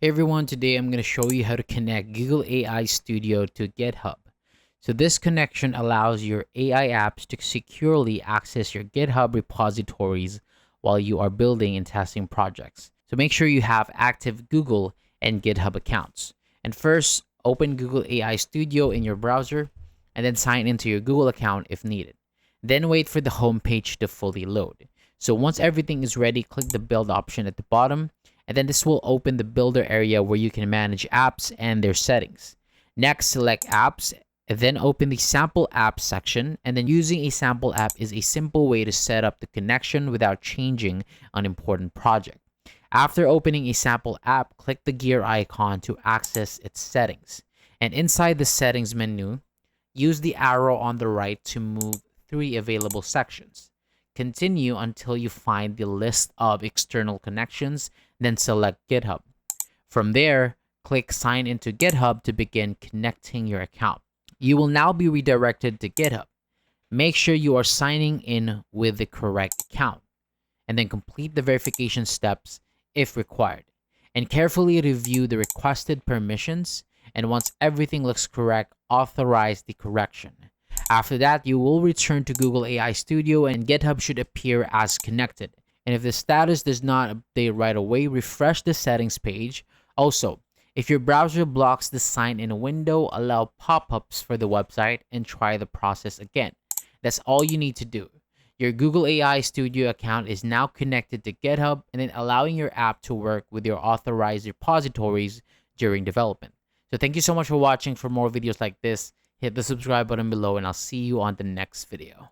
Hey everyone, today I'm going to show you how to connect Google AI Studio to GitHub. So this connection allows your AI apps to securely access your GitHub repositories while you are building and testing projects. So make sure you have active Google and GitHub accounts. And first, open Google AI Studio in your browser and then sign into your Google account if needed. Then wait for the home page to fully load. So once everything is ready, click the build option at the bottom, and then this will open the builder area where you can manage apps and their settings. Next, select apps, then open the sample app section, and then using a sample app is a simple way to set up the connection without changing an important project. After opening a sample app, click the gear icon to access its settings. And inside the settings menu, use the arrow on the right to move 3 available sections. Continue until you find the list of external connections, then select GitHub. From there, click Sign into GitHub to begin connecting your account. You will now be redirected to GitHub. Make sure you are signing in with the correct account, and then complete the verification steps if required. And carefully review the requested permissions, and once everything looks correct, authorize the correction. After that, you will return to Google AI Studio and GitHub should appear as connected. And if the status does not update right away, refresh the settings page. Also, if your browser blocks the sign-in window, allow pop-ups for the website and try the process again. That's all you need to do. Your Google AI Studio account is now connected to GitHub and then allowing your app to work with your authorized repositories during development. So thank you so much for watching. For more videos like this, hit the subscribe button below and I'll see you on the next video.